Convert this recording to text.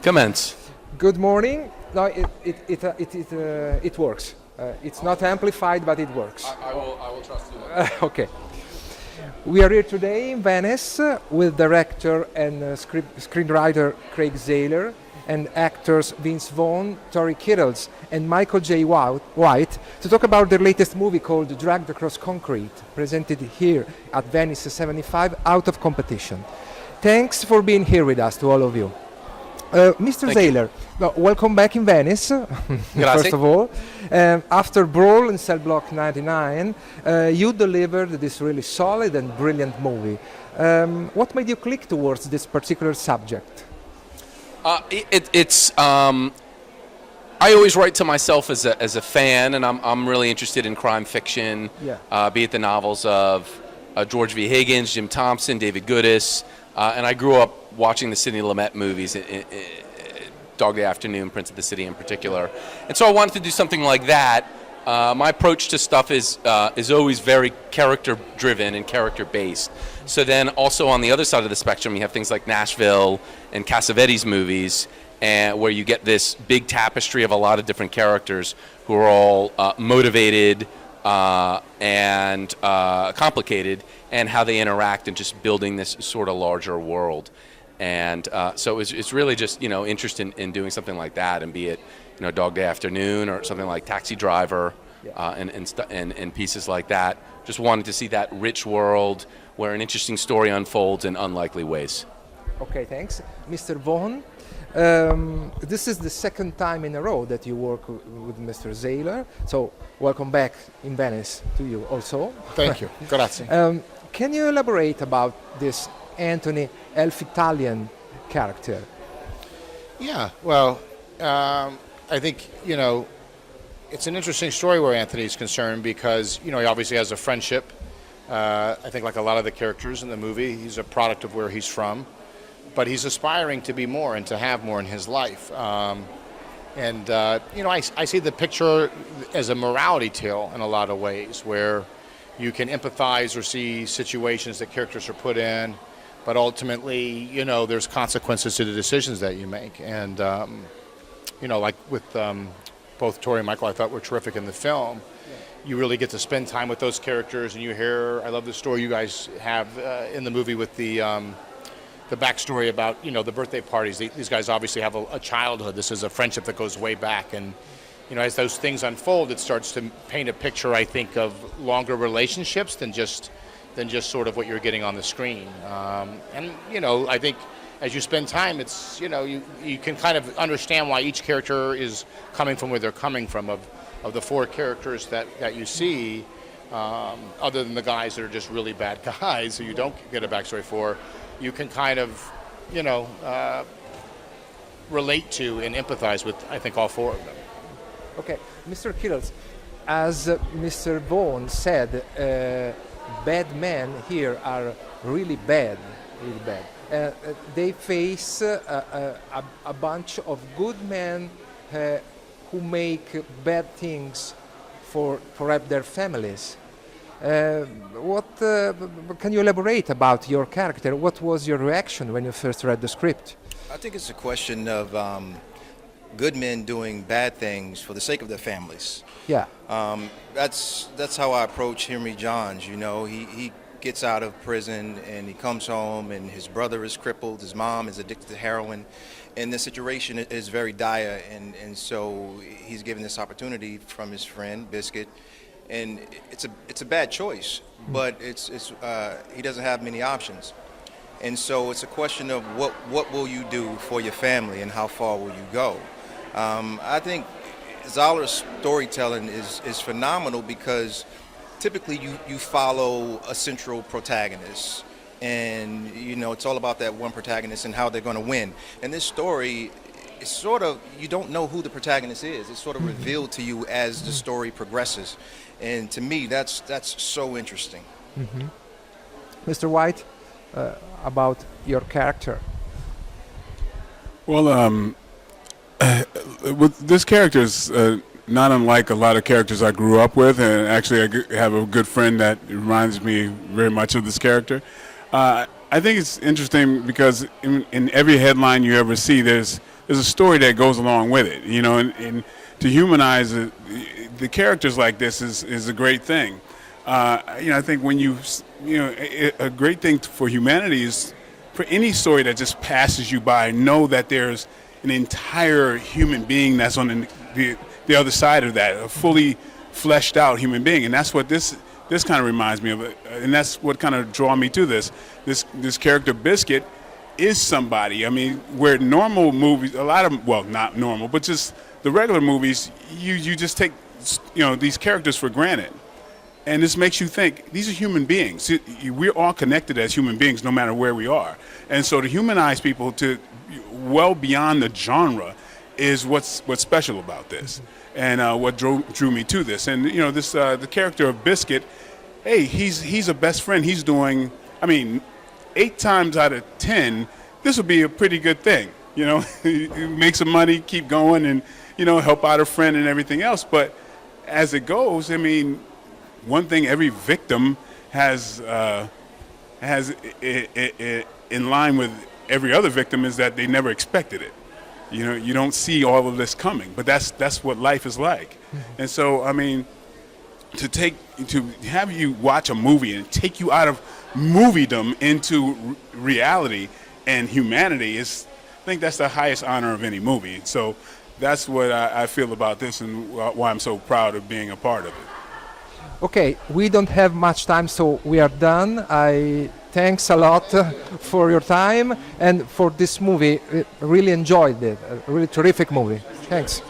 Commence. Good morning. No, it works. It's not amplified, but it works. I will trust you. Okay. We are here today in Venice with director and screenwriter Craig Zahler and actors Vince Vaughn, Tory Kittles, and Michael J. White to talk about their latest movie called Dragged Across Concrete, presented here at Venice 75 out of competition. Thanks for being here with us, to all of you. Mr. Zahler, welcome back in Venice, first of all. After Brawl in Cell Block 99, you delivered this really solid and brilliant movie. What made you click towards this particular subject? I always write to myself as a fan, and I'm really interested in crime fiction, be it the novels of George V. Higgins, Jim Thompson, David Goodis, and I grew up watching the Sidney Lumet movies, Dog Day Afternoon, Prince of the City in particular. And so I wanted to do something like that. My approach to stuff is always very character-driven and character-based. So then also on the other side of the spectrum, you have things like Nashville and Cassavetes movies, where you get this big tapestry of a lot of different characters who are all motivated and complicated, and how they interact and just building this sort of larger world. And so it's really just, interest in doing something like that, and be it, Dog Day Afternoon or something like Taxi Driver, and pieces like that. Just wanted to see that rich world where an interesting story unfolds in unlikely ways. Okay, thanks. Mr. Vaughn, this is the second time in a row that you work with Mr. Zahler, so welcome back in Venice to you also. Thank you. Grazie. Can you elaborate about this Anthony Elf Italian character? Yeah, well, I think, it's an interesting story where Anthony's concerned because, he obviously has a friendship. I think like a lot of the characters in the movie, he's a product of where he's from. But he's aspiring to be more and to have more in his life. I see the picture as a morality tale in a lot of ways, where you can empathize or see situations that characters are put in, but ultimately, there's consequences to the decisions that you make. And, like with both Tory and Michael, I thought were terrific in the film. You really get to spend time with those characters, and you hear, I love the story you guys have in the movie with the backstory about, the birthday parties. These guys obviously have a childhood. This is a friendship that goes way back. And, as those things unfold, it starts to paint a picture, I think, of longer relationships than just sort of what you're getting on the screen. I think as you spend time, it's, you can kind of understand why each character is coming from where they're coming from. Of the four characters that you see, other than the guys that are just really bad guys who you don't get a backstory for, you can kind of, relate to and empathize with, I think, all four of them. Okay, Mr. Kittles, as Mr. Vaughn said, bad men here are really bad, really bad. They face a bunch of good men who make bad things for their families. What can you elaborate about your character? What was your reaction when you first read the script? I think it's a question of good men doing bad things for the sake of their families. Yeah. That's how I approach Henry Johns. He gets out of prison and he comes home and his brother is crippled, his mom is addicted to heroin, and the situation is very dire. And so he's given this opportunity from his friend Biscuit. And it's a bad choice, but he doesn't have many options, and so it's a question of what will you do for your family and how far will you go. I think Zahler's storytelling is phenomenal because typically you follow a central protagonist, and it's all about that one protagonist and how they're going to win. And this story, it's sort of, you don't know who the protagonist is. It's sort of revealed to you as the story progresses. And to me, that's so interesting. Mm-hmm. Mr. White, about your character. Well, with this character is not unlike a lot of characters I grew up with, and actually I have a good friend that reminds me very much of this character. I think it's interesting because in every headline you ever see, there's there's a story that goes along with it, you know, and to humanize the characters like this is a great thing. You know, I think when you know, a great thing for humanity is for any story that just passes you by, know that there's an entire human being that's on the other side of that, a fully fleshed out human being, and that's what this kind of reminds me of, and that's what kind of draw me to this character Biscuit is somebody. I mean, where normal movies, a lot of, well, not normal, but just the regular movies, you just take, you know, these characters for granted. And this makes you think, these are human beings. We're all connected as human beings no matter where we are. And so to humanize people to well beyond the genre is what's special about this. And what drew me to this. And, you know, this the character of Biscuit, hey, he's a best friend. He's doing, I mean, 8 times out of 10, this would be a pretty good thing. You know, make some money, keep going, and, you know, help out a friend and everything else. But as it goes, I mean, one thing every victim has in line with every other victim is that they never expected it. You know, you don't see all of this coming, but that's what life is like. And so, I mean, to have you watch a movie and take you out of moviedom into reality and humanity is, I think that's the highest honor of any movie. So that's what I feel about this and why I'm so proud of being a part of it. Okay, we don't have much time, so we are done. Thanks a lot for your time and for this movie. Really enjoyed it. A really terrific movie. Thanks.